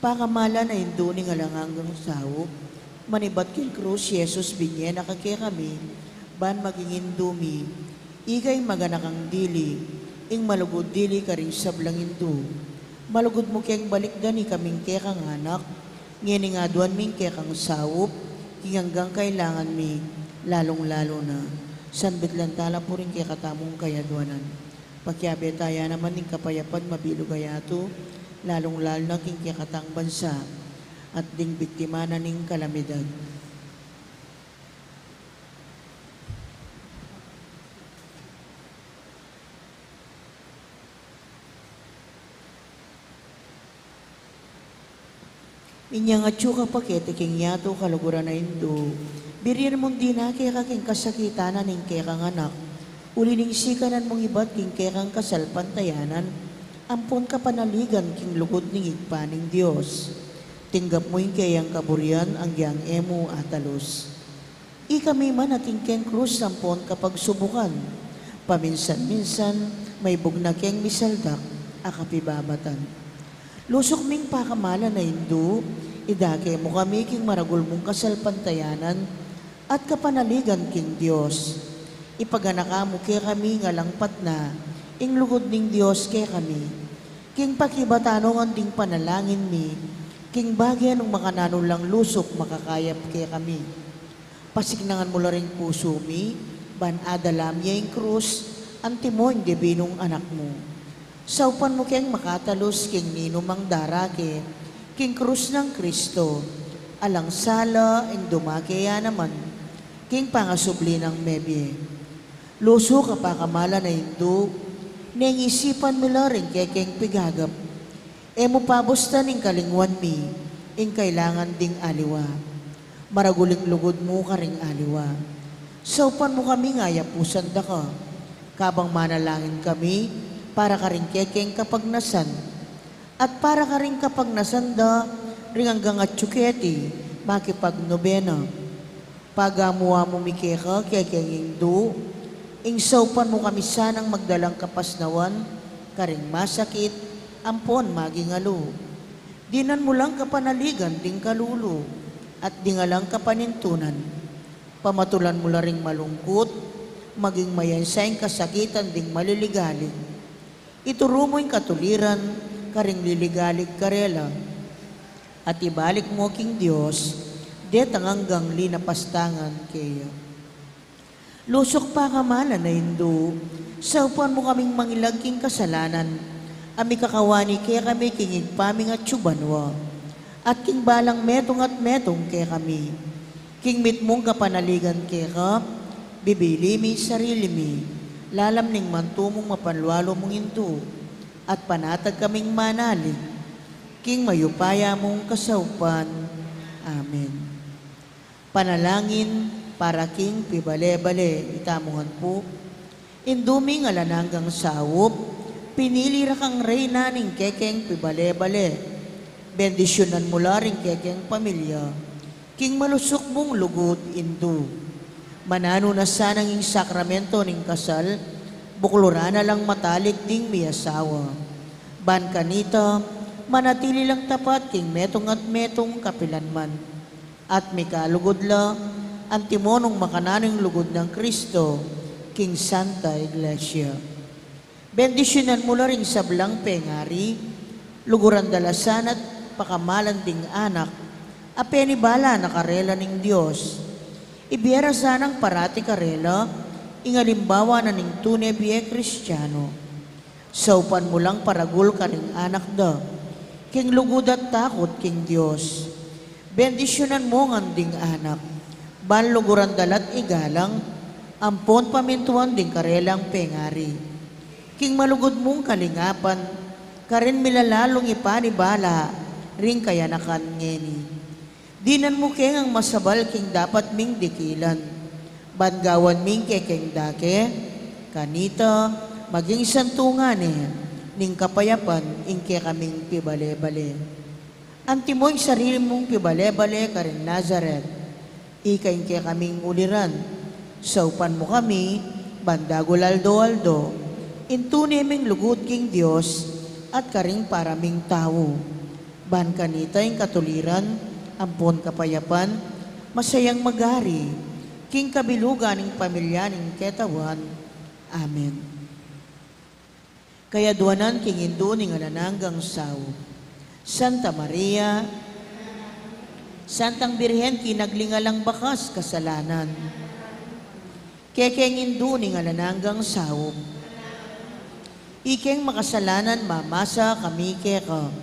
Pakamala na indo ni nga lang hanggang sawop, manibat king krus, Yesus binye nakake kami, ban magingin dumi, igay maganakang dili, ing malugod dili ka rin sablang indo. Malugod mo keng balik dani kaming kekang anak, ngini nga duan ming kekang sawop, hanggang kailangan mi, lalong-lalo na, sanbit lang tala po rin kekatamong kayaduanan. Pagyabe taya naman ning kapayapan mabilo gayato, lalong-lalo na king kikatang bansa at ding biktima na ning kalamidad. Inyang atsuka pakete king yato kaluguran na indo, birir mong di na kaya king kasakitan na ning kekang anak, ulining sikanan mong ibat king kekang kasalpantayanan, ampon ka panaligan king lugod ning igpaning Diyos. Tinggap mo yung kayang kaburian ang giyang emo atalos. Ikami man ating keng krus ampon kapag subukan. Paminsan-minsan may bugnakeng misaldak akapibabatan. Lusok ming pakamala na indo, idake mo kami king maragul mong kasalpantayanan at kapanaligan king Diyos. Ipaganaka mo kaya kami nga langpat na, ing lugod ning Diyos kay kami, king pakibatanong ang ding panalangin mi, king bagyan ng makananulang lusok makakayap kay kami. Pasignangan mo la ring puso mi, ban adalam niya ing krus, antimon de binong anak mo. Saupan mo keng makatalos king ninumang darake, king krus ng Kristo, alang sala ing dumakaya naman, king pangasubli ng mebye. Luso kapakamala na indo, neng isipan mo la rin kekeng pigagap. Emo pabusta ning kalingwan mi, ing kailangan ding aliwa. Maraguling lugod mo ka ring aliwa. Saupan mo kami nga yapusan da ka. Kabang manalangin kami, para ka ring kekeng kapagnasan. At para ka ring kapagnasan da, ring hanggang at tsuketi, makipagnobena. Pagamuha mo mikeka kekeng indo, ing saupan mo kami sanang magdalang kapasnawan, karing masakit, ampon magingalo. Dinan mo lang kapanaligan, ding kalulo, at dingalang kapanintunan. Pamatulan mo la ring malungkot, maging mayansayang kasakitan, ding maliligalig. Ituro mo yung katuliran, karing liligalig karela. At ibalik mo king Diyos, detang hanggang linapastangan kayo. Lusok pa kamala na indo, saupan mo kaming mangilagking kasalanan, ami kakawani kaya kami kingig paming at tsubanwa, at king balang metong at metong kaya kami, king mit mong kapanaligan kaya ka, bibili mi sarili mi, lalam ning mantumong mapanlualo mong into, at panatag kaming manalig, king mayupaya mong kasaupan. Amen. Panalangin para king pibale-bale, itamuhan po. Induming alananggang sawop, pinili ra kang reyna ning kekeng pibale-bale. Bendisyonan mula ring kekeng pamilya, king malusok mong lugod indu. Manano na sanang ing sakramento ning kasal, buklura na lang matalik ding may asawa. Ban kanita, manatili lang tapat king metong at metong kapilanman. At may kalugod la, ang timonong makananing lugod ng Kristo, king Santa Iglesia. Bendisyonan mo na rin sa blang pengari, luguran dalasan at pakamalan ding anak, apenibala na karela ning Diyos. Ibiyara sanang parati karela, ingalimbawa na ning tunay biye Kristiyano. Saupan mo lang paragul ka ning anak da, king lugod at takot king Diyos. Bendisyonan mo ng ding anak, banluguran dalat igalang, ampon pamintuan ding karelang pengari. King malugod mong kalingapan, karin milalalong ipanibala, ring kayanakan ngeni. Dinan mo keng ang masabal king dapat ming dikilan, bangawan ming kekeng dake, kanita, maging santungan ning kapayapan, ingke kaming pibale-bale. Antimoy sarili mong pibale-bale karin Nazaret, ikain kaya kaming uliran, saupan mo kami, bandago laldo-aldo, intuniming lugod king Diyos, at karing paraming tao. Ban kanita yung katuliran, ampon kapayapan, masayang magari, king kabilugan ng pamilya ng ketawan. Amen. Kaya duwanan king Hindu ng alananggang sao. Santa Maria, Santang Birhen kinaglingalang bakas kasalanan. Kekeng Hindu ning alananggang sao. Ikeng makasalanan mamasa kami keka.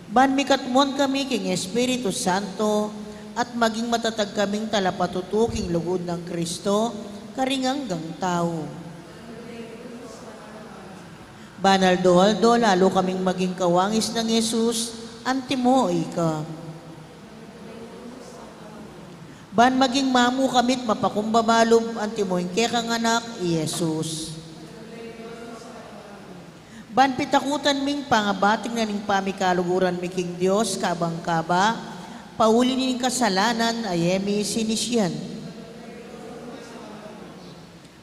Ban mikatmon kami king Espiritu Santo at maging matatag kaming talapatutuking lugod ng Kristo karinganggang tao. Banaldo-aldo, lalo kaming maging kawangis ng Yesus, antimo ika. Ban maging mamu kamit mapakumbabalob, antimo yung kekang anak, Yesus. Ban pitakutan ming pangabating na ning pamikaluguran mi king Diyos, kabang kaba, pauli ning kasalanan, ayemi sinisyan.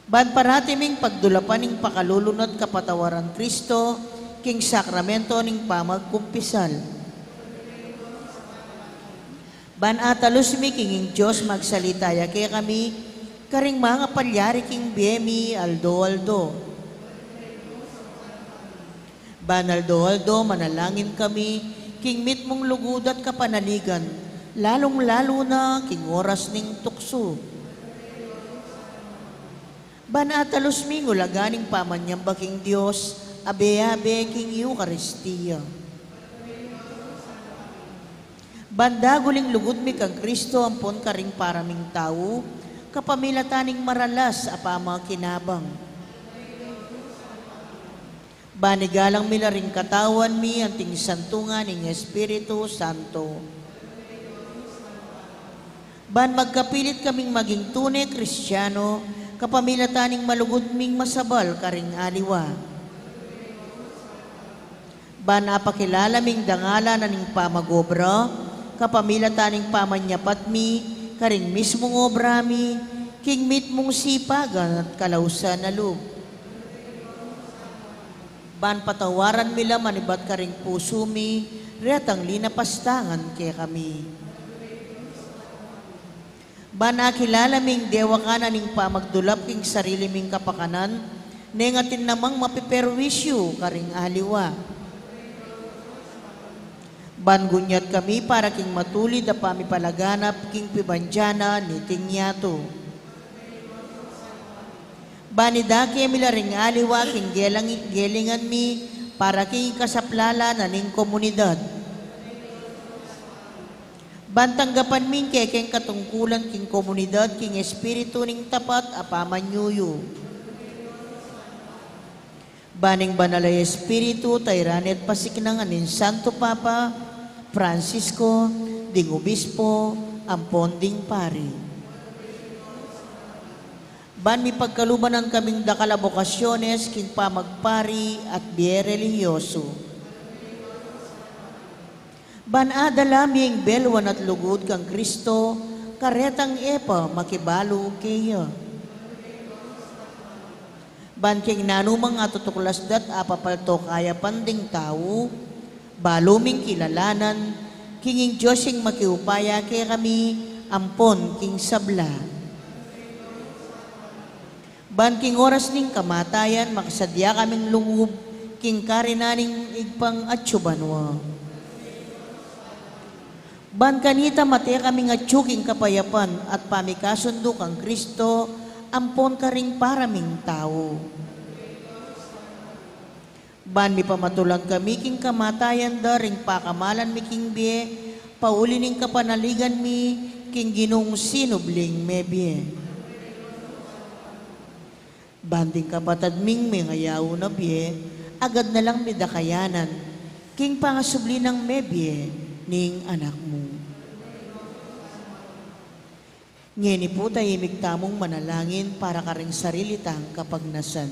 Ban parati ming pagdulapan ning pakalulunod kapatawaran Kristo, king sakramento ning pamagkumpisal. Ban atalos mi king Diyos magsalitaya kaya kami, karing mga palyari king biyemi aldo-aldo. Ban aldo-aldo, manalangin kami, king mit mong lugod at kapanaligan, lalong-lalo na king oras ning tukso. Banatalos ming ulaganing pamanyamba king Diyos, abe-abe king Eucharistia. Bandaguling lugod mi kang Kristo, ampon karing paraming tao, kapamilataning maralas apama kinabang. Banigalang milaring katawan mi, anting santungan ng Espiritu Santo. Ban magkapilit kaming maging tunay Kristiyano, kapamilataning malugod ming masabal karing aliwa. Ban apakilala ming dangala na ning pamagobra, kapamilataning pamanyapat mi, karing mismong obra mi, king mit mong sipagan at kalausan na loob. Ban patawaran mila manibat karing puso mi, retang linapastangan kaya kami. Banakilala ming dewa ka na ning pamagdulap king sarili ming kapakanan, nengatin namang mapiperwisyo karing aliwa. Bangunyat kami para king matulid na pamipalaganap king pibanjana ni Tingyato. Banidaki milaring aliwa king gelingan mi para king kasaplala na ning komunidad. Bantanggapan ming kekeng katungkulan king komunidad king Espiritu ning tapat apamanyuyo. Baning banalay Espiritu tayranet pasiknangan nin Santo Papa Francisco ding Obispo ampon ding pari. Ban mi pagkalubanan kaming dakala bokasyones king pamagpari at biye religyoso. Ban adala ming belwan at lugod kang Kristo, karetang epa makibalo kaya. Ban king nanumang atutuklas dat apapalto kaya panding tao, baluming kilalanan, kinging Diyosing makiupaya kaya kami, ampon king sabla. Ban king oras ning kamatayan, makasadya kaming lungub, king karinaning igpang atsubanwa. Ban kanita mate kaming atsuking kapayapan at pamikasundo kang Kristo, ampon ka ring paraming tao. Ban mi pamatulang kami king kamatayan da ring pakamalan mi king biye, pauli ning kapanaligan mi king ginong sinubling me biye. Banding kapatad ming may ngayaw na biye, agad na lang midakayanan, king pangasubli ng me biye ning anak mo. Ngeni po tahimik tamong manalangin para ka ring sarilitang kapagnasan.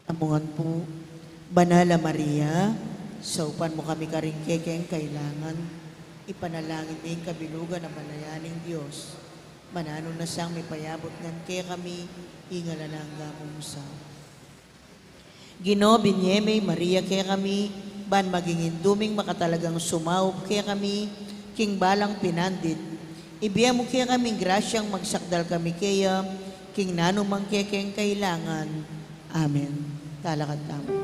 Amungan po, Banala Maria, saupan mo kami karing kekeng kailangan, ipanalangin din kabilugan ng malayaning Diyos. Manano na siyang may payabot ngan kaya kami, ingala ng gamong sa. Ginoo binyemay Maria kaya kami, ban magingin duming makatalagang sumaup kaya kami, king balang pinandit. Ibiya mo kaya kaming grasyang magsakdal kami kaya, king nanumang kekeng kailangan. Amen. Talakad tamo.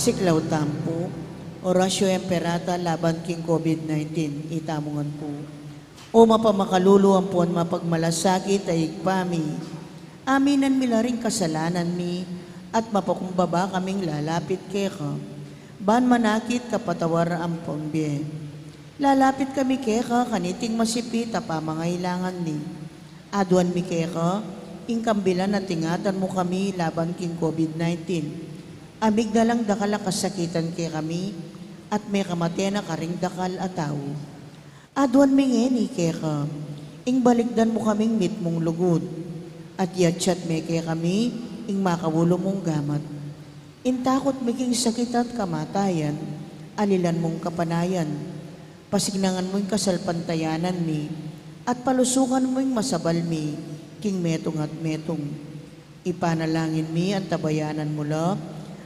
Siklaw tampo, orasyo emperata laban king COVID-19, itamungan po. O mapamakalulu ang puan mapagmalasakit ay igpami, aminan mila ring kasalanan mi, at mapakumbaba kaming lalapit keka. Ban manakit kapatawar ang pambye. Lalapit kami keka, kaniting masipit, apamangailangan ni. Aduan mi keka, ingkambilan at tingatan mo kami laban king COVID-19. Amig na lang dakal kasakitan kay kami, at may kamate na karing dakal ataw. Aduan mingeni kay ka, ing balikdan mo kaming mit mong lugod, at yatsyat me kay kami, ing makawulo mong gamat. Intakot maging sakit at kamatayan, alilan mong kapanayan, pasignangan mo'y kasalpantayanan mi, at palusukan mo'y masabal mi, king metong at metong. Ipanalangin mi ang tabayanan mula,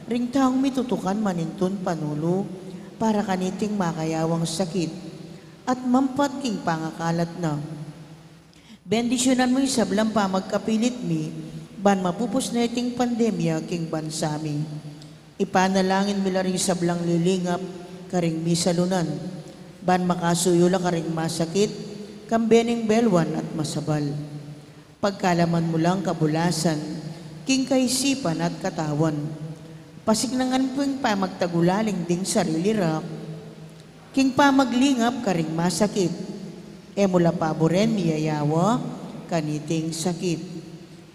ring taong mitutukan manintun panulo, para kaniting makayawang sakit, at mampat king pangakalat na. Bendisyonan mo'y sablang pa magkapilit mi, ban mapupos na iting pandemya king bansa mi. Ipanalangin mi ring sablang lilingap, karing misalunan, ban makasuyula karing masakit, kambening belwan at masabal. Pagkalaman mo lang kabulasan, king kaisipan at katawan, pasignangan po yung pamagtagulaling ding sarili rak, king pamaglingap karing masakit, mula paboren miyayawa, kaniting sakit.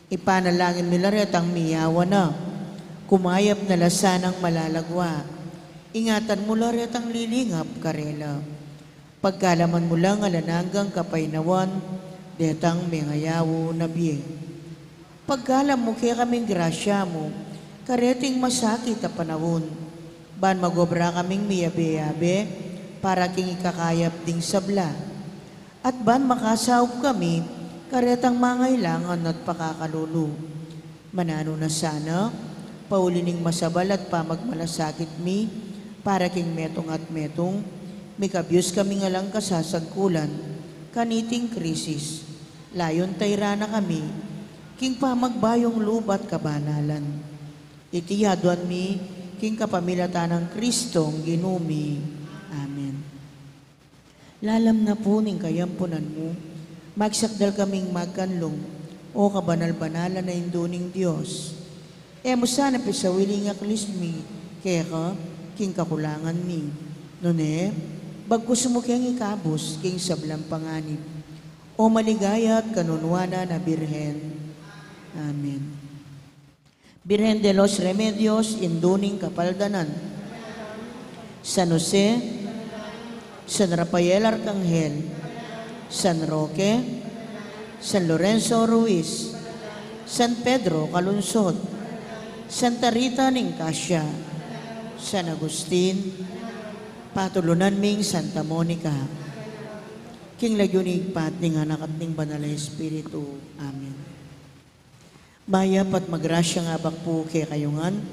Ipanalangin nila rin ang miyawa na, kumayap na lasanang malalagwa, ingatan mo rin ang lilingap karela. Pagkalaman mo lang alananggang kapainawan, detang mengayawo na biyeng. Pagkalam mo kaya kaming grasya mo, kareting masakit na panahon, ban magobra kaming miyabe-yabe, para king ikakayap ding sabla. At ban makasawp kami, karetang mangailangan at pakakalulu. Manano na sana, paulining masabal at pamagmalasakit mi, para king metong at metong, may kabyos kami nga lang kasasagkulan, kaniting krisis. Layon tayrana kami, king pamagbayong lubat kabanalan. Itiyaduan mi, king kapamilatan ng Kristong ginumi. Amen. Lalam na po ning kayampunan mo, magsakdal kaming magkanlong, o kabanal-banalan na induning Diyos. Mo sana pisawiling aklismi, kaya ka, king kakulangan mi. Nune, bagkus mo kayang ikabos, king sablang panganib, o maligaya at kanunwana na Birhen. Amen. Birhen de los Remedios, induning kapaldanan. San Jose, San Rafael Arcangel, San Roque, San Lorenzo Ruiz, San Pedro Calunsod, Santa Rita Nicasio, San Agustin, patulunan ming Santa Monica, king lagyunig pat ning anak at ning banal na Espiritu. Amen. Mayap at magrasya nga bakpo kay kayungan,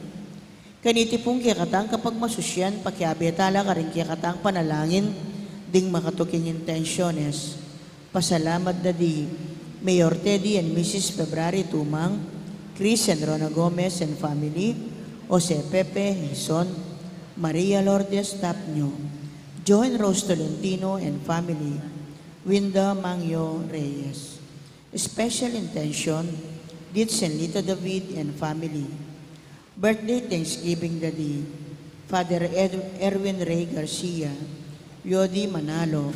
kaniti pong kaya katang kapag masusyan, pakiabetala ka rin kaya katang panalangin, ding makatuking intensyones. Pasalamat na di, Mayor Teddy and Mrs. February Tumang, Chris and Rona Gomez and family, Jose Pepe Hison, Maria Lourdes Tapnyo, Joan Rose Tolentino and family, Winda Mangyo Reyes. Special intention, Dits and Lita David and family. Birthday Thanksgiving Daddy, Father Erwin Ray Garcia, Yodi Manalo,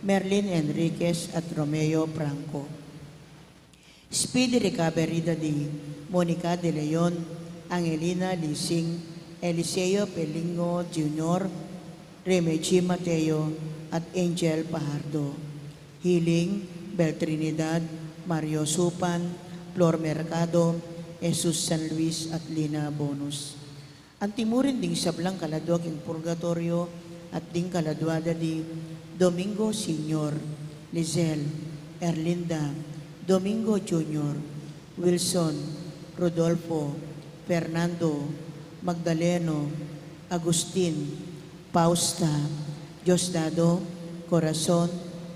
Merlin Enriquez at Romeo Franco. Speedy recovery Daddy, Monica De Leon, Angelina Lising, Eliseo Pelingo Jr., Remeji Mateo at Angel Pajardo. Healing, Bel Trinidad, Mario Supan, Flor Mercado, Jesus San Luis at Lina Bonus. Ang timurin ding sablang kaladwag in purgatorio at ding kaladwada di Domingo Senior, Lizelle, Erlinda, Domingo Jr., Wilson, Rodolfo, Fernando, Magdaleno, Agustin, Pausta, Diosdado, Corazon,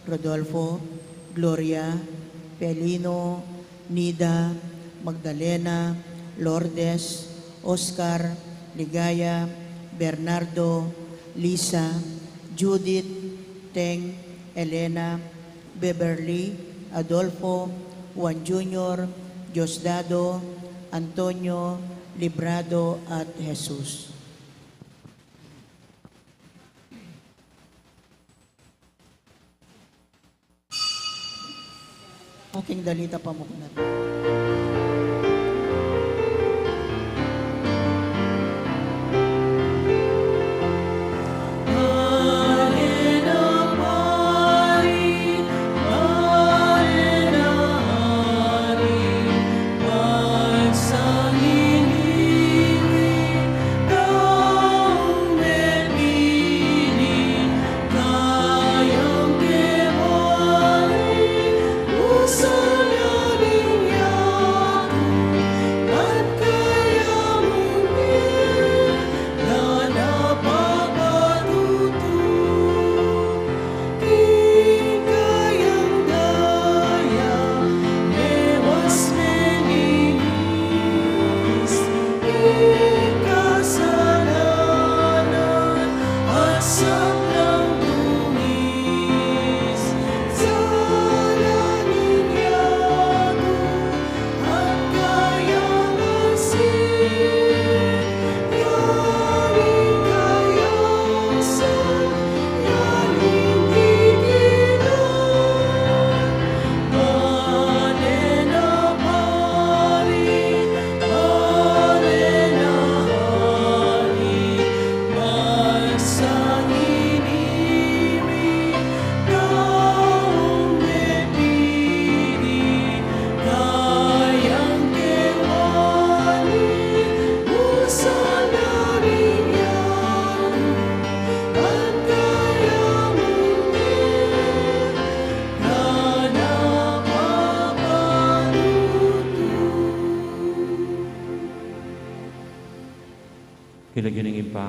Rodolfo, Gloria, Pelino, Nida, Magdalena, Lourdes, Oscar, Ligaya, Bernardo, Lisa, Judith, Teng, Elena, Beverly, Adolfo, Juan Jr., Diosdado, Antonio, Librado at Jesus. Okay, dalita pa mo na.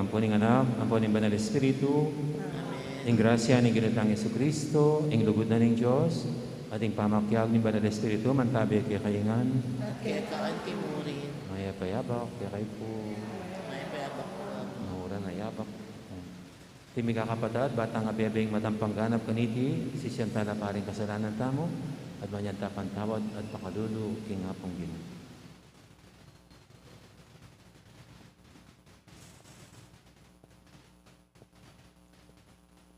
ampo ning anak, ampo ning banal Espiritu, ing grasya ni Ginotang Jesucristo, ing lugod na ning Dios, at ing pamakyag ni banal Espiritu mantabi kay kaingan. At kaya kaan timurin, Maya payabak kay kay po. may payabak ko. Mahura na yabak. Timi kakapatad, batang abebeng matampang ganap kaniti, sisyantala paring kasalanan tamo, at manyanta pantawad at pakalulu king hapong Ginoo.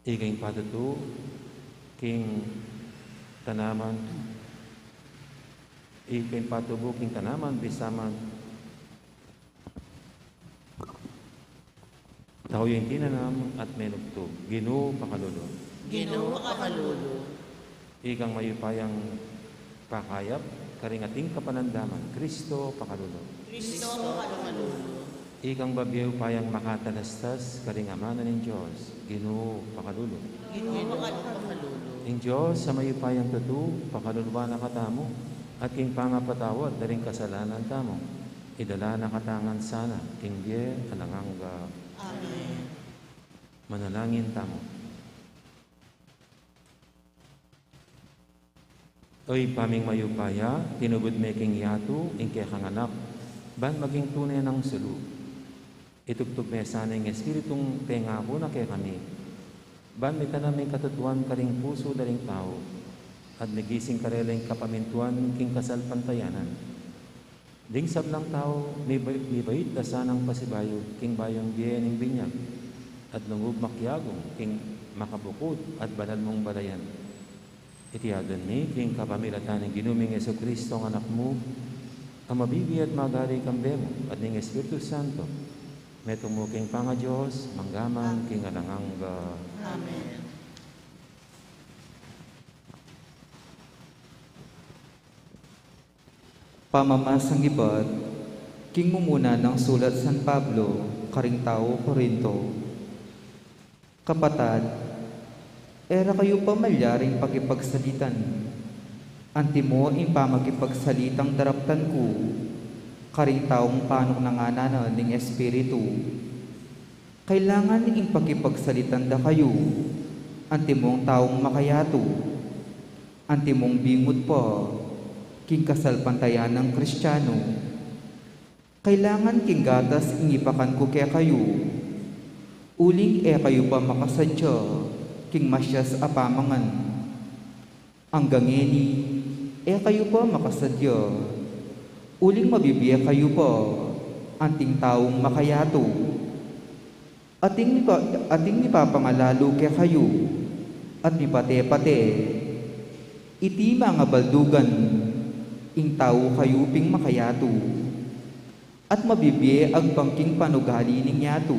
Iging patutu, king tanaman, iging patubo, king tanaman, bisaman, tao yung tinanam at menugtog, Ginoo pakalulu. Ginoo pakalulu, Ikang mayupayang pakayap, karingating kapanandaman, Kristo pakalulu. Kristo pakalulu, Ikang babiyaw payang makatalastas, karingamanan ng Diyos, Ginoo pakalulu. Ginoo pakalulu, Ing Diyos sa mayupayang tutu, pakaluluwa na katamo, at king pangapatawad, daring kasalanan tamo, idala na katangan sana, king die, alangangga. Amen. Manalangin tamo. Oy paming mayupaya, tinubod making yatu, ing kaya kanganak, ban maging tunay ng sulu. Itugtog me sana yung espiritong pengako na kaya kami. Ban may tanaming katutuan karing puso daring tao, at nagising karelang kapamintuan king kasalpantayanan. Ding sablang tao, may bait na sanang pasibayo, king bayong biyen ng binyag, at lungub makyagong, king makabukod, at banal mong balayan. Itiyadan ni, king kapamilatan ng ginuming Jesucristo ang anak mo, ang mabibi at magari kambe mo, at ng Espiritu Santo, metong mo king panga Diyos, manggamang king alangangga. Amen. Pamamasang iba't, king mumuna ng sulat San Pablo, karing tao Korinto. Kapatad, era kayo pamalyaring pagipagsalitan. Antimo in pamagipagsalitang daraptan ko, karing taong panok na nga na ng Espiritu. Kailangan in pagipagsalitan da kayo, antimong taong makayato, antimong bingot pa, king kasalpantayan ng Kristiyano. Kailangan king gatas ingipakan ko kaya kayo. Uling kayo pa makasadya, king masyas apamangan. Ang gangeni, kayo pa makasadya. Uling mabibiya kayo pa, anting taong makayato. Ating nipapangalalo kaya kayo, at nipate-pate. Iti mga baldugan, ing tao kayo ping makayato, at mabibiye ag pangking panugali ning yato.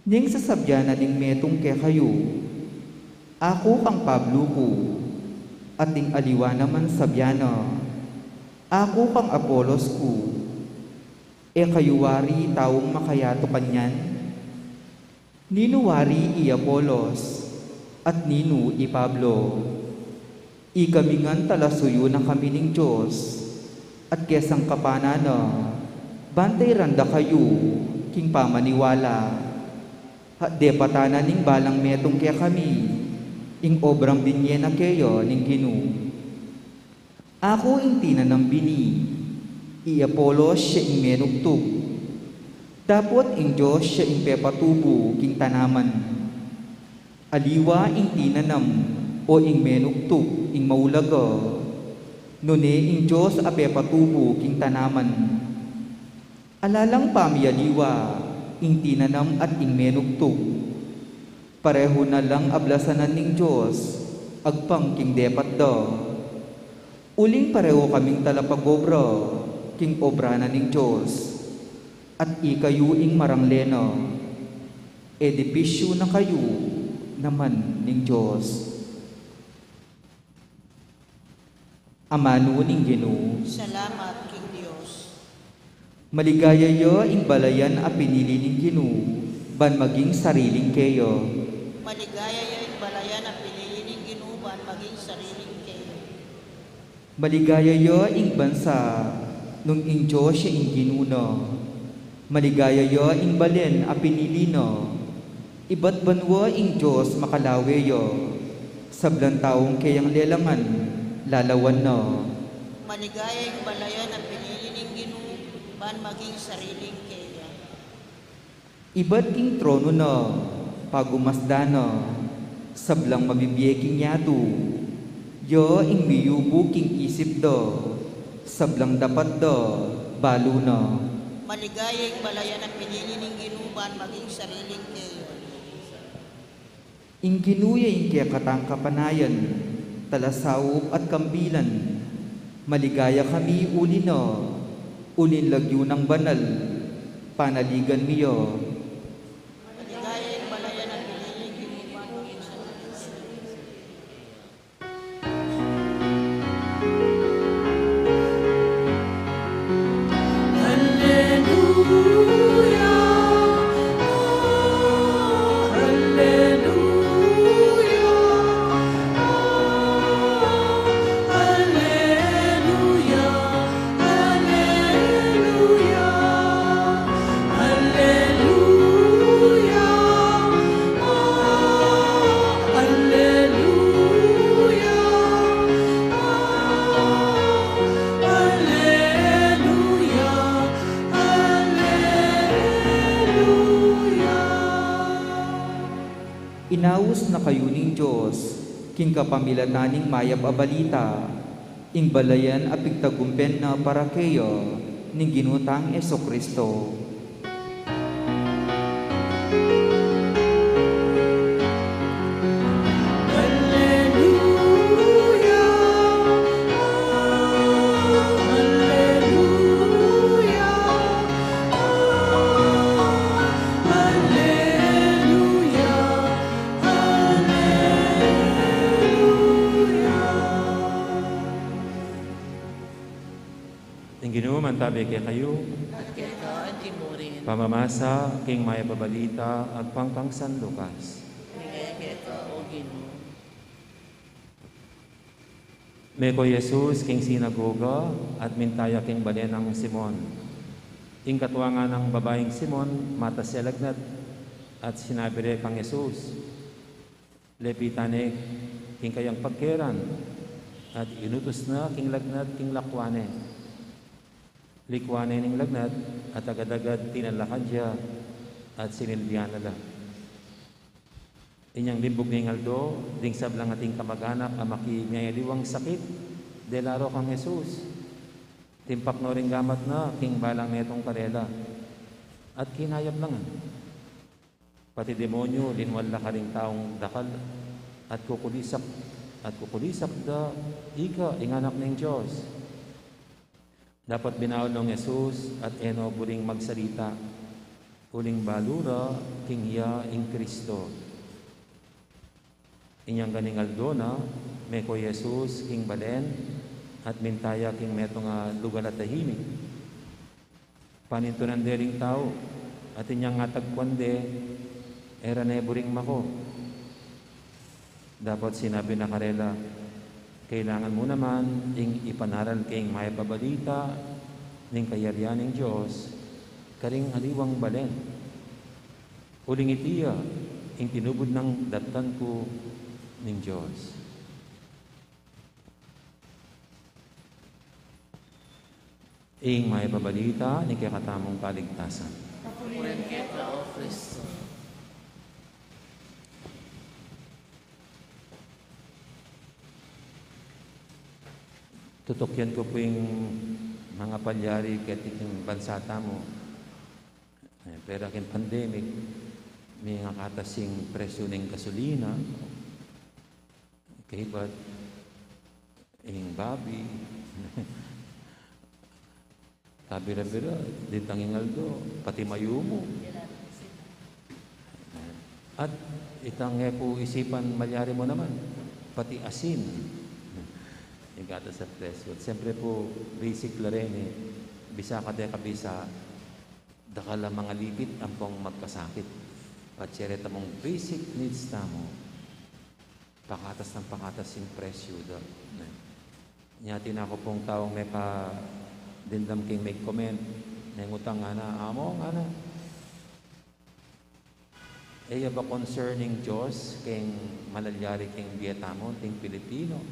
Ning sasabyanan ning metong kaya kayo, ako kang Pablo ko, at ning aliwa naman sabyana, ako kang Apolos ko, kayo wari taong makayato kanyan. Nino wari i Apolos, at nino i Pablo. Ikamingan talasuyo na kami ng Diyos, at kesang kapanana, bantay randa kayo, king pamaniwala, de patana ning balang metong kaya kami, ing obrang binye na kayo ning Ginoo. Ako ing tinanang bini, i Apolos siya ing menugtog, dapot ing Diyos siya ing pepatubo king tanaman. Aliwa ing tinanam, o ing menugtog, ing maulaga, nune ing Diyos ape patubo king tanaman. Alalang pamiyaliwa, ing tinanam at ing menugtog, pareho na lang ablasanan ning Diyos, agpang king depat da. Uling pareho kaming talapagobra, king obra na ning Diyos, at ikayo ing maranglena, edipisyo na kayo naman ning Diyos. Amano ning Ginoo, Salamat, King Diyos. maligaya yo ing balayan a pinili ning Ginoo, ban maging sariling kayo. Maligaya yung balayan na pinili ng ginuban maging sariling kayo. Maligaya yo ing bansa, nung ing Diyos siya ing ginuna. Maligaya yo ing balen a pinilino, iba't banwa ing Diyos makalawe yo, sablan taong kayang lelangan, lalawan no. Maligaya yung balayan ang pinili ng Ginoo, ban maging sariling kaya. Iba't king trono no, pagumasdano, sablang mabibiyeking yatu, yo ing miyubo king isip do, sablang dapat do, balo no. Maligaya yung balayan ang pinili ng Ginoo, ban maging sariling kaya. Ing ginuya ing kaya katang kapanayan, talasawop at kambilan, maligaya kami uli no, ulin lagyo ng banal, panaligan miyo. Maligaya yung balayan ang pinili ng Ginoo, ban maging sariling kaya. Inaus na kayo ning Diyos, king kapamilataning mayab a balita, ing balayan a pigtagumpen na para kayo, ning ginutang Eso Kristo. Ang Ginoo mantabi kay kayo, At kaya ka, at mo rin. pamamasa king maya babalita at pangkang San Lucas. Maligaya kaya ka, o Ginoo. Meko Jesus king sinagoga at mintaya king balenang Simon. Ing katuwangan ng babaeng Simon, mata siya lagnat at sinabi rin kang Jesus, lepitane king kayang pagkeran at inutos na king lagnat king lakwane. Likwane ning lagnat at agad-agad tinalakad siya at sinilbihan nila. Inyang limbog ng aldo, ding sablang ating kamag-anak ang makingayaliwang sakit, delaro kang Jesus. Timpak no ring gamat na, king balang netong karela. At kinayab langan. Pati demonyo, linwala ka ring taong dakal at kukulisak da, ika, inganak ng Diyos. Dapat binaon ng Jesus at eno buring magsalita, uling balura, king hiya ing Kristo. Inyang ganing aldona, meko Jesus king balen, at mintaya king meto nga lugar at tahimik. Panintunan dering tao, at inyang nga tagkwande, era na buring mako. Dapat sinabi na karela, kailangan mo naman ing ipanaral kayong may pabalita ning kayarian ng Diyos, karing aliwang balen. Uling itiya, ing tinubod ng datan ko ng Diyos. Ing may pabalita ning kakatamong kaligtasan. Papurin kaya ka, o Kristo. Tutokyan ko po yung mga palyari kahit yung bansa mo. Pero aking pandemic, may nga katasing presyo ng gasolina, kahibat, yung babi, kabira-bira, dintang ingaldo, pati mayumo. At itang po isipan malyari mo naman, pati asin. Yung gata sa presyo. Siyempre po, basic la rin eh. Bisa ka de kabisa, dakala mga lipit ang pong magkasakit. Patsireta mong basic needs na mo. Pakatas ng pakatas yung presyo daw. Nyati na ako pong taong may pa dindam king may comment, Nangutang nga na, amo nga na. Eya ba concerning Diyos, keng malalyari keng biyetamo, ting Pilipino?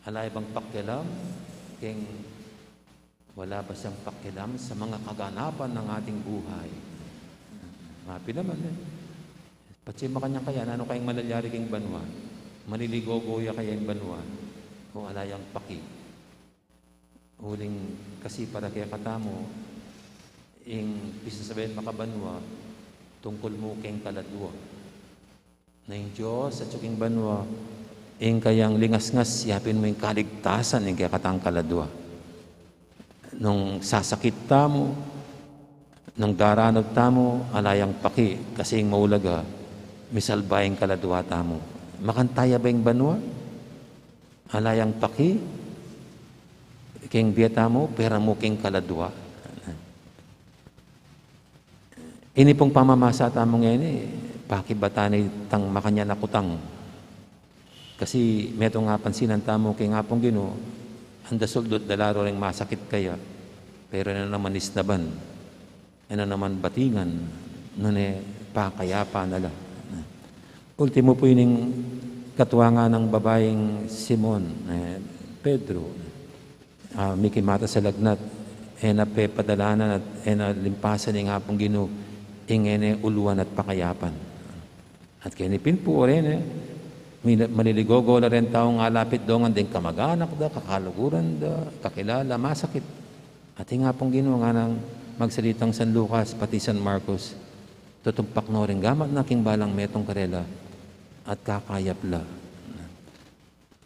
Alay bang pakialam, keng wala ba siyang pakialam sa mga kaganapan ng ating buhay? Mapi naman eh. Patsima kanya kaya, ano kayong malalyari keng banwa? Maliligogoya kaya yung banwa? Kung alayang paki. Huling kasi para kaya katamo, ing bisa sabihin makabanwa, tungkol mo keng kaladwa. Na yung Diyos at yung banwa, ing kayang lingas-ngas, yapin mo yung kaligtasan, yung kaya katang kaladwa. Nung sasakit tamo, nung daranod tamo, alayang paki, kasi yung maulaga, misalbayang kaladwa tamo. Makantaya ba yung banwa? Alayang paki, keng biyata mo, pera mo keng kaladwa. Ini pong pamamasa tamong ngayon pakibatani tang makanya nakutang. Kasi meto nga pansinan tamo keng nga pong Ginoo, anda suldot dalaro ring masakit kaya, pero na naman isnaban, na naman batingan, nune pakayapa nala. Ultimo po yun katuwanga ng babaeng Simon, Pedro, Miki mata sa lagnat, nape padalanan at limpasan ng hapong Ginoo, ingene uluan at pakayapan. At kinipin po rin maliligogo na rin taong alapit doon din kamag-anak da, kakaluguran da, kakilala, masakit. At yung hapong Ginoo nga nang magsalitang San Lucas, pati San Marcos, tutumpak no rin gamat na king balang metong karela at kakayapla.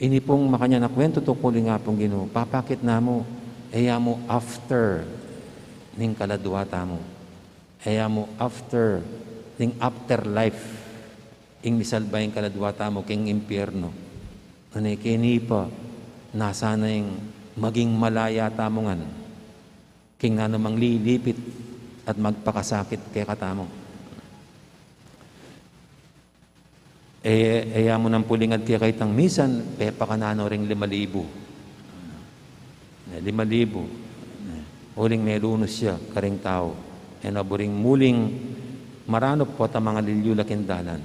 Ini pong makanya nakwento tungkol nga pong Ginoo, papakit na mo, eya mo after ning kaladwata mo. Eya mo after ning afterlife, ing misalba yung kaladwata mo, king impyerno. Ano kini pa, nasa na yung maging malaya tamongan, king nga namang lilipit at magpakasakit kay katamo. Eya mo ng pulingad kaya kahit misan, pepa ka na ring 5,000. 5,000. Uling may lunos siya, karing tao. Naburing muling maranop po at mga lilyula kindalan.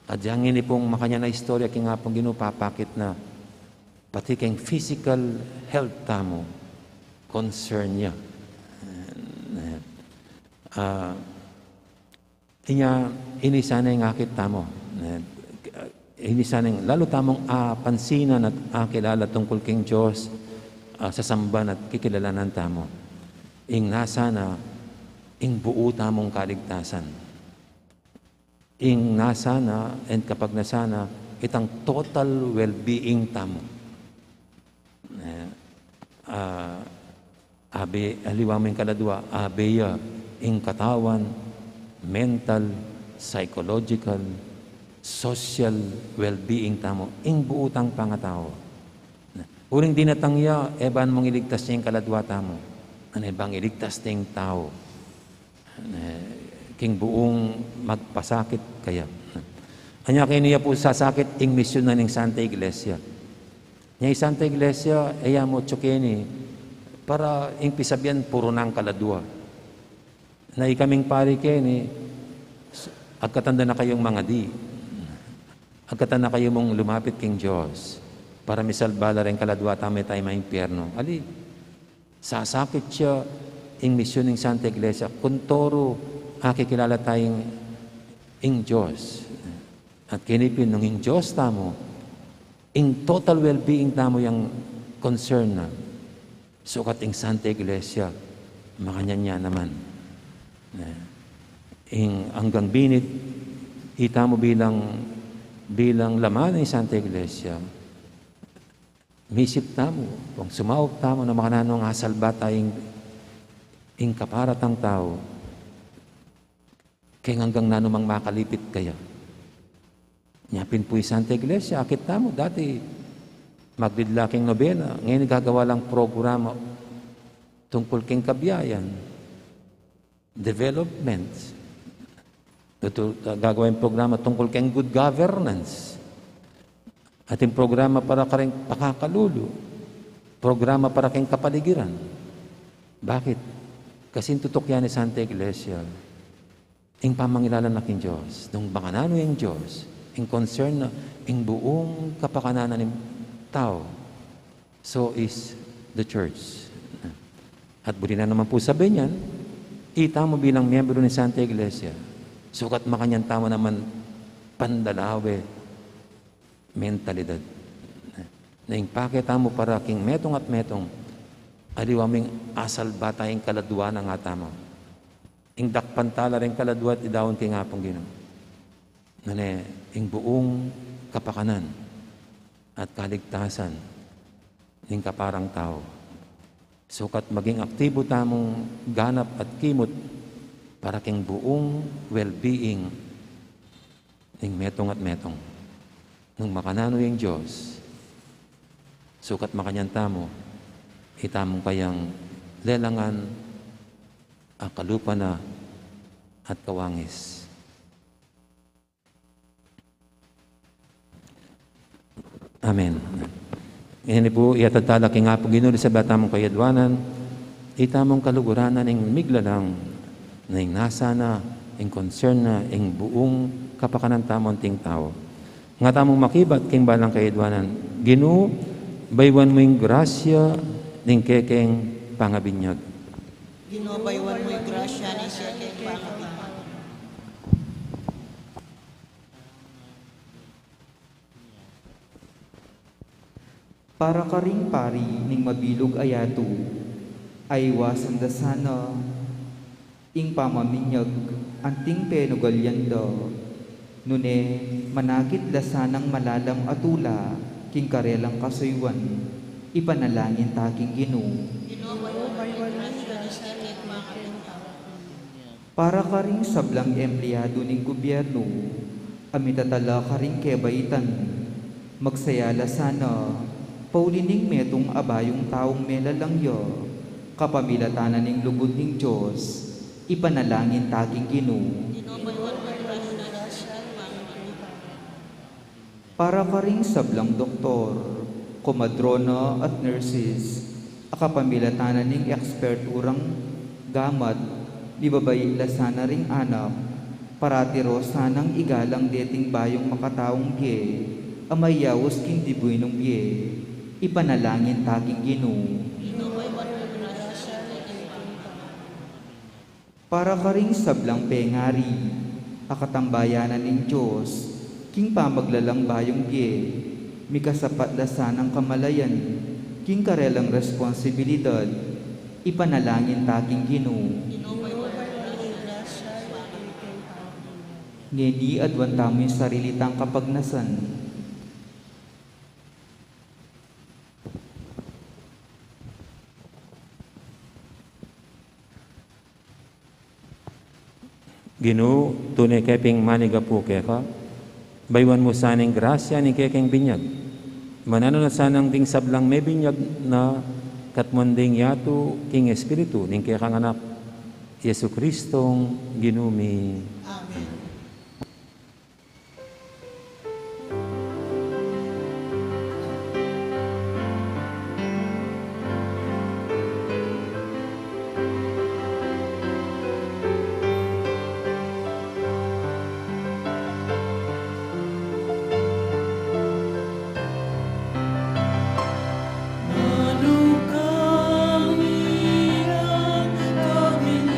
At diyang ini pong makanya na istorya king nga pong Ginoo, papakit na pati keng physical health tamo, concern niya. Inisanay ng akit tamo. Inisanay, lalo tamong pansinan at kilala tungkol king Diyos sa samban at kikilalanan tamo. Ing nasa na, ing buo tamong kaligtasan. Ing nasa na, and kapag nasa na, itang total well-being tamo. Aliwa mo yung kaladwa, abeya, ing katawan, mental, psychological, social well-being tamo, ing buutang pangatao. Uring dinatangya, eban mong iligtas niya yung kaladwa tamo. Ano bang iligtas niya yung tao? King buong magpasakit kaya. Anya kayo niya po sasakit, ing misyon na ng Santa Iglesia. Niya yung Santa Iglesia, eya mo tsukeni, para ing pisabyan puro ng kaladwa. Na ikaming pari keni, agkatanda na kayong mga di. Agkatanda na kayo mong lumapit king Diyos para misalbala rin kaladwa tamay tayo maimpyerno. Ali, sasakit siya ing misyon ng Santa Iglesia. Kuntoro, kilala tayong ing Diyos. At kinipin nung ing Diyos tamo, ing total well-being tamo yung concern na. Sukat ing Santa Iglesia, makanya naman. Ing hanggang binit, ita mo bilang laman ng Santa Iglesia, misip tamo, kung sumawag tamo na makananong asalba tayong ing kaparatang tao, kaya hanggang nanumang makalipit kaya. Nyapin po yung Santa Iglesia, akit tamo, dati magdidlaking nobena, ngayon gagawa lang programa tungkol king kabiyayan, development, gagawin programa tungkol kang good governance. Ating programa para karing pakakalulo. Programa para kang kapaligiran. Bakit? Kasi tutok yan ni Santa Iglesia. Ing pamangilalan na king Diyos. Nung bakanano yung Diyos. Ing concern na, ing buong kapakananan ng tao. So is the church. At buli na naman po sabi niyan, ita mo bilang miyembro ni Santa Iglesia. Sukat makanyang tama naman pandalawe mentalidad. Na ing pakita mo para king metong at metong aliwaming asal batayang kaladwa na nga tama. Ing dakpantala rin kaladwa at idawon king apong Ginoo. Nane, ing buong kapakanan at kaligtasan ng kaparang tao. Sukat maging aktibo tamong ganap at kimot para king buong well-being ng metong at metong. Nung makanano yung Diyos, sukat makanyan tamo, itamong kayang lelangan, akalupa na at kawangis. Amen. Ngayon po, iyatatala king nga po ginuli sa batamong kayadwanan, itamong kaluguranan ng miglalang, na yung nasa na, yung concern na, yung buong kapakanan tamong ting tao. Nga tamong makibat king balang kayadwanan, Ginoo, baywan mo yung grasya, ng kekeng pangabinyag. Ginobaywan mo yung grasya ni siya kay pangabinyag. Para karing pari ning mabilog ayato, ay wasan da sana, ing pamaminyag, anting penugalyanda, nune managit da sanang malalam atula, king karelang kasuywan, ipanalangin taking Ginoo. Ginobaywan mo yung grasya ni siya kay pangabinyag. Para karing sablang empleyado ning gobyerno, amitatala karing kebaitan, magsayala sana, paulining metong abayong taong melalangyo, kapamilatanan ning lugod ning Diyos, ipanalangin taking Ginoo. Ginobaywan mo yung grasya ni siya kay pangabinyag. Para karing sablang doktor, komadrona at nurses, akapamilatanan ning eksperturang gamat, libabay sana ring anak, paratiro sanang igalang deting bayong makataong biye, amayawos king dibuy ng biye, ipanalangin taking Ginoo. Ginobaywan mo yung grasya ni kay pangabinyag. Para karing sablang pengari, akatambayanan ning Diyos, king pamaglalang bayong biye, mikasapat da sanang kamalayan, king karelang responsibilidad, ipanalangin taking Ginoo. Ginobaywan mo yung grasya ni kay pangabinyag. Ngeni adwan tamo'y sarilitang kapagnasan. Ginoo, tunay keping maniga po keka, baywan mo saning grasya ni kekeng binyag. Manano na sanang ding sablang may binyag na katmonding yato king espiritu ning kekang anak, Yesu Kristong ginumi. Manukang irang kaminyan,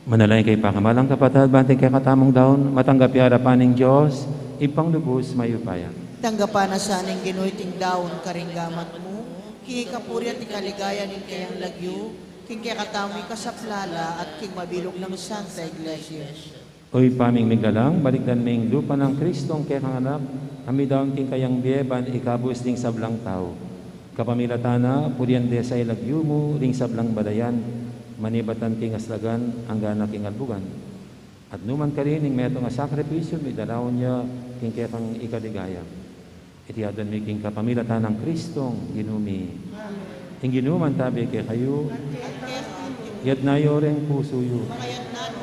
Manalangin kay pakamalang kapatid, banting kay katamong daon, matanggap harapan ng Diyos, ipang lubos mayupaya. Tanggapan na sa aning ginuiting daon karinggamat mo, king kapuri at ikaligaya ng kayang lagyo, king kaya katamoy kasaplala at king mabilog ng Santa Iglesia. Oy paming migalang, balikdan ming lupa ng Kristong kay kanganak, kami daon king kayang bieban, ikabus ding sablang tao. Kapamilatana, purian de sa ilagyo mo, ding sablang badayan, manibatan king aslagan, hanggang king albugan. At numan ka rin, ning meto nga sakripisyo, may dalawon niya, king kaya kang ikaligaya. Itiyadan mi king kapamilatan ng Kristong ginumi. Ing ginuman tabi kay kayo, yat na yoreng puso yu. Makayat na no,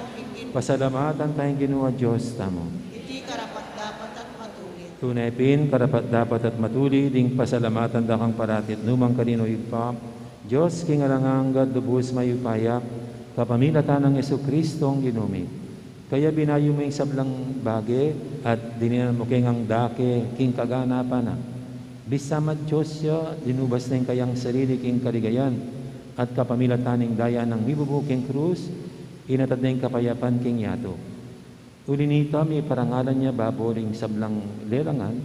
Pasalamatan tayong ginawa Diyos tamo. hindi karapat dapat at matulit. Tunay pin, karapat dapat at matuli, ding pasalamatan da kang paratit numang kanino ipa. Diyos king alanganggad lubos mayupaya, kapamilatan ng Jesucristo ang ginumi. Kaya binayo mo yung sablang bage at dininan mo king ang dake, king kaganapan na. Bisamat Diyos siya, dinubas na yung kayang sarili king kaligayan at kapamilatan ng daya ng mibubuking krus, inatad na yung kapayapan king yato. Uli nito, may parangalan niya baboring sablang lelangan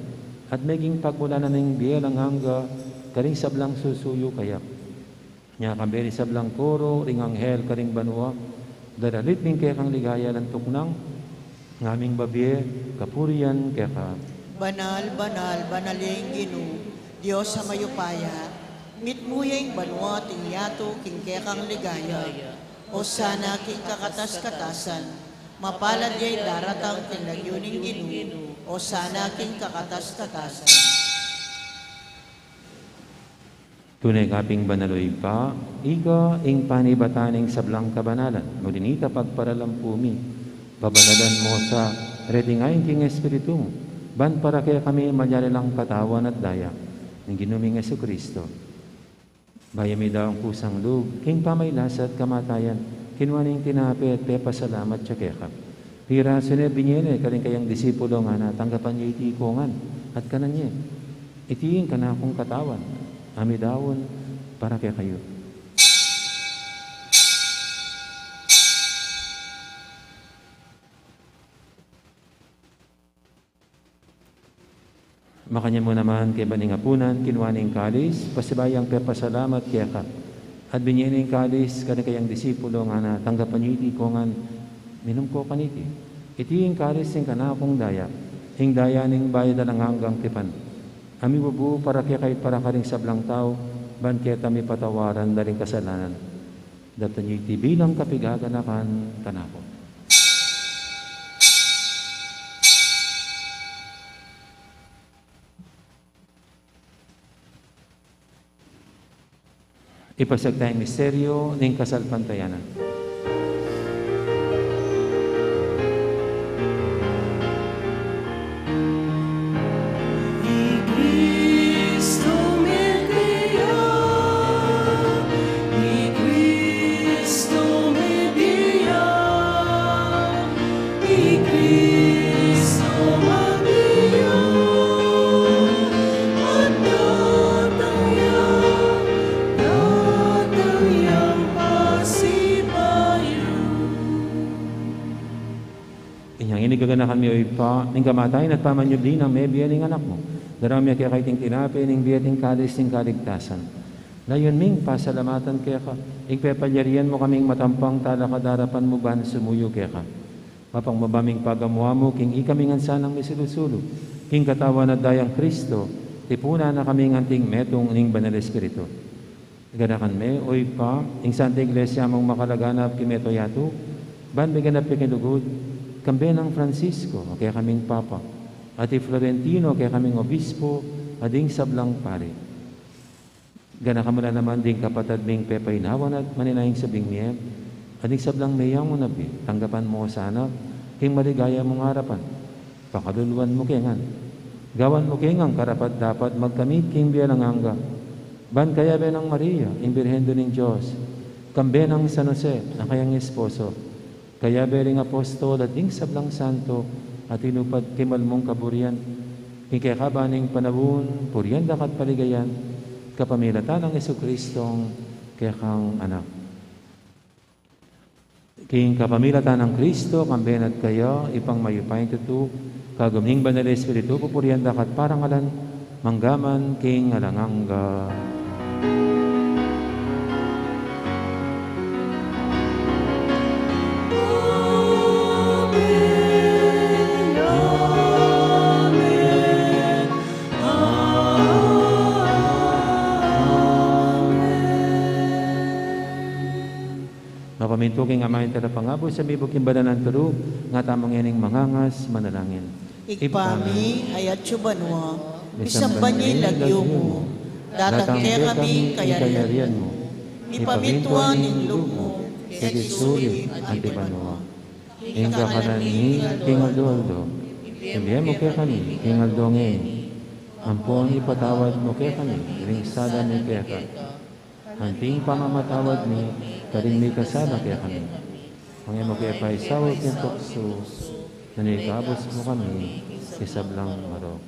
at maging pagmula na ng biyelang hangga karing sablang susuyo kayak. Nya kamberi sablang koro, ring anghel karing banwa, dadalit ming kaya kang ligaya lantok nang ngaming babye, kapurian kaya ka. Banal, banal, banaling ginu, Diyos sa mayupaya, mitmuyeng banwa tingyato king kekang ligaya, o sana king kakatas-katasan, mapalad yay daratang king nagyuning ginu, o sana king kakatas-katasan. Tunay kaping banaloy pa, iga ing panibataning sablang kabanalan, ngunita pagparalampumi, babanalan mo sa redingayin king Espiritu mo, ban para kaya kami malyarilang katawan at daya, ng ginuming Jesucristo. Bayami daw ang kusang loob, king pamaylasa at kamatayan, kinwaning tinapi at pepasalamat siya keka. Pira sunay binyele, kaling kayang disipulo nga na tanggapan niya itikongan, at kanan niya, itiin ka na akong katawan, amidawon para kay kayo. Makanya mo naman kay baning apunan, kinwaning kalis, pasibayang pepasalamat kaya ka. At binyaning kalis, kada kayang disipulo nga na tanggapan niyo iti kongan, minum ko kaniti. Iti yung kalis yung kanakong daya, hing daya ning bayad ng hanggang tipan. Ami bubu para kaya kahit para karing sablang tao, ban kaya tami patawaran na rin kasalanan. Dapta niyo iti bilang kapigaganakan kanako. Ipasag tayong misteryo ng kasalpantayanan. Inigaganakan mi pa, ning kamatayan at pamanyubli ng may biyaning anak mo. Darami kaya kaiting tinapi, ning biyating kalis, ning kaligtasan. Layon ming pasalamatan kaya ka, igpepalyarian mo kaming matampang talakadarapan mo ban sumuyo kaya ka. Mapang mabaming pagamuha mo, king ikaming ansanang misilusulo, king katawan at dayang Kristo, tipuna na kaming anting metong ning banal Espiritu. Ganakan me, oy pa, ing Santa Iglesia mong makalaganap kimeto yato, ban biganap kinugod, kambe ng Francisco, kaya kaming Papa, at Florentino, kaya kaming Obispo, ading sablang pare. Gana ka muna naman ding kapatid ming pepaynawan at maninayang sabing miyem, ading sablang mayang mo nabi, tanggapan mo sana, king maligaya mong harapan, pakaluluan mo kengan, gawan mo kengang karapat dapat magkamit king biyalang hangga, ban kaya benang Maria, imbirhendo ng Diyos, kambe ng San Jose, na kayang esposo, kaya bering apostol at ing sablang santo at inupad kimal mong kaburian, ikakabaning panabun, purian dakat paligayan, kapamilatan ng Jesucristong kaya kang anak. King kapamilatan ng Kristo, kambenat kayo, ipang mayupayin tutu, kaguming banal Espiritu, pupurian dakat parangalan, manggaman, king alangangga. Mapamintuking amayin tala pangabo sa mibog kimbala ng turu, nga tamang yaning mangangas, manalangin. Ikpami ayat banwa, bisamba niya lagyo mo, datang kaya kami kayarian mo. Ipamintuan ng loob mo, kekisuri at ibanwa. Ingka kanani, kingaldo-aldo. Imbiyan mo kaya kami, kingaldongin. Ampon ipatawad mo kaya kami, ringsada mo kaya ka. Anting pamamatawad ni, karing may kasama kaya kami. Pangyan mo kaya pa isawa kaya tukso, nanikabos mo kami, kisablang marok.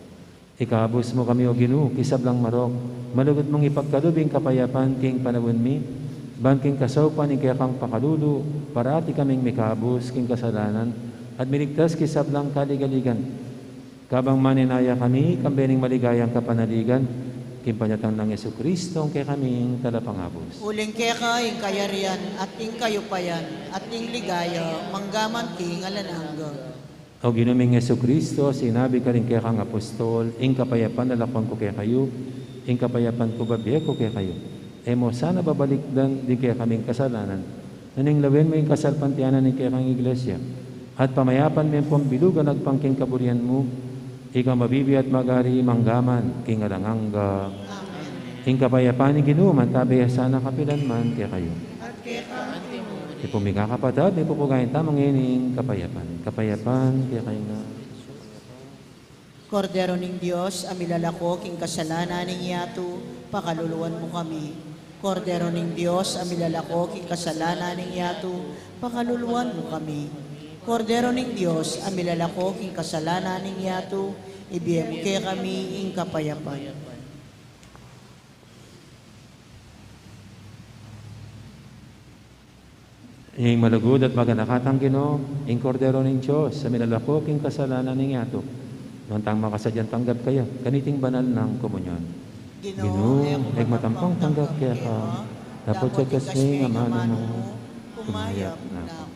Ikabos mo kami o Ginoo, kisablang marok. Malugod mong ipagkalubing kapayapan, king panawin mi, bangking kasawpan, kaya kang pakalulu, parati kaming mikabos, king kasalanan, at miligtas kisablang kaligaligan. Kabang maninaya kami, kambening maligayang kapanaligan, kimpanyatang ng Yesu Kristo, kaya kaming talapangabos. Uling kaya ka, ing kayarian, at ing kayupayan, at ing ligaya, manggaman king alanangga. O ginuming Yesu Kristo, sinabi ka rin kaya kang apostol, ing kapayapan nalakpan ko kaya kayo, ing kapayapan ko babiye ko kaya kayo. Emo sana babalikdan di kaya kaming kasalanan, naning lawin mo yung kasalpantianan ng kaya kang iglesia, at pamayapan mo yung pambilugan nagpangking kaburian mo, ikaw mabibi at magari manggaman, king alangangga. Ing kapayapan ni Ginuman, tabi sana kapilan man kaya kayo. Ipumika kapatid, ipupugayin tamang ining kapayapan. Kapayapan, kaya kayo na. Kordero ng Diyos, amilalako king kasalanan ng yato, pakaluluwan mo kami. Kordero ng Diyos, amilalako king kasalanan ng yato, pakaluluwan mo kami. Kordero ng Diyos, amilalako king kasalanan ng yato, ibiyem kaya kami ing kapayapan. Ing malugod at maganakatang Ginoo, ing kordero ng Diyos, sa minalako king kasalanan ng yato, nontang makasadyan tanggap kayo, kaniting banal ng komunyon. Ginoo, matampang tanggap kaya ka, dapat sa kasing amano mo, kumayap na ako.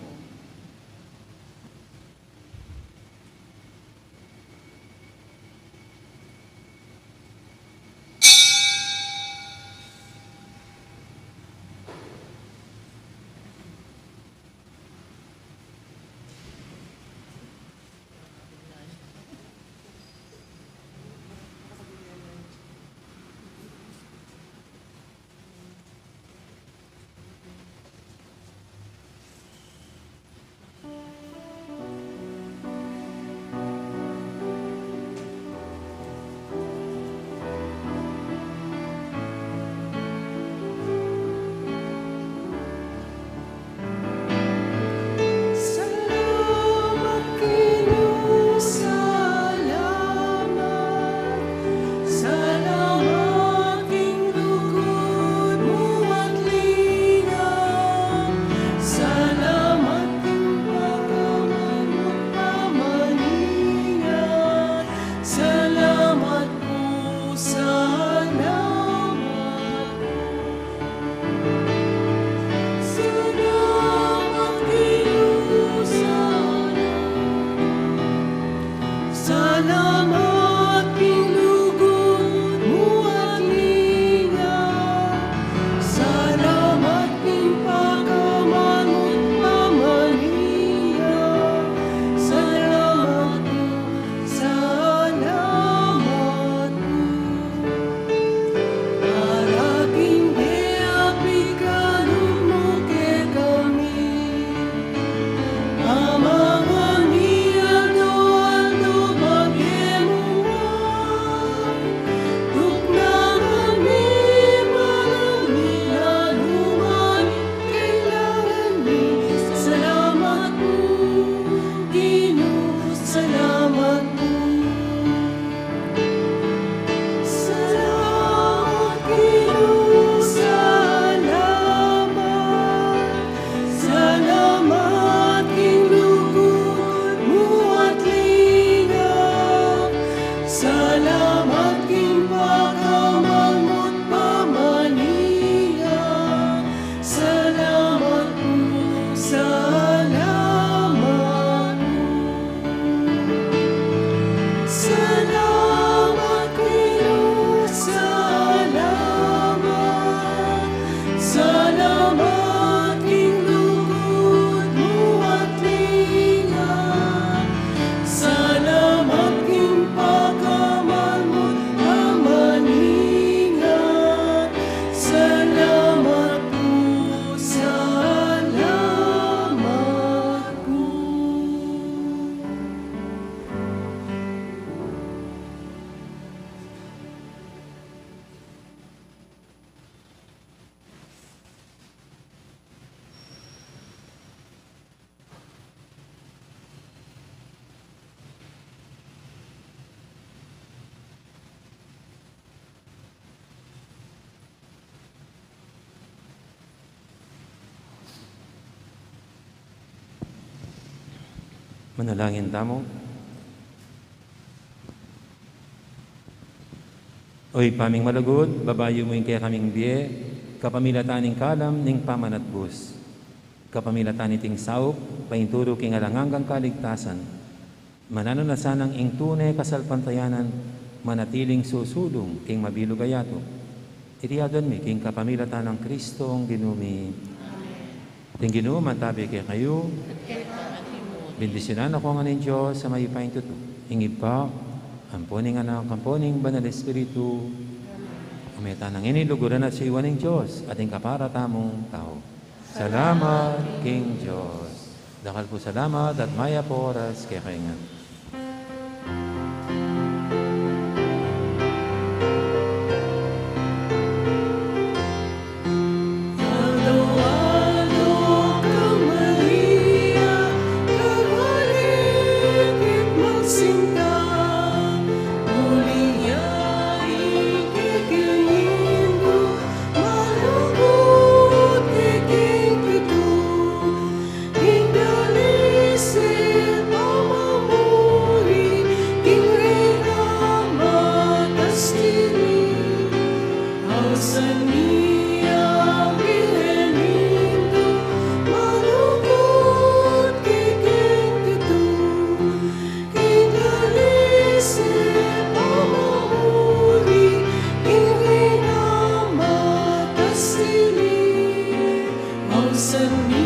Manalangin tamo. Oy paming malagod, babayo mo yung kaya kaming biye, kapamilataning kalam ning pamanatbus. Kapamilatan iting saup, painturo king alanganggang kaligtasan. Manano na sanang ing tunay kasalpantayanan, manatiling susulong king mabilugayato. Itiadon mi king kapamilatan ng Kristong ginumi. Ting Ginoo matabi kay kayo, bendisyonan ako nga ng Diyos sa mayupaing tuto. Ingib pa, amponing anak, amponing banal Espiritu, umeta nang iniluguran at sa iwan ng Diyos, ating kaparatamong tao. Salamat, King Diyos. Dakal po salamat at maya po oras kay kaingan. Sa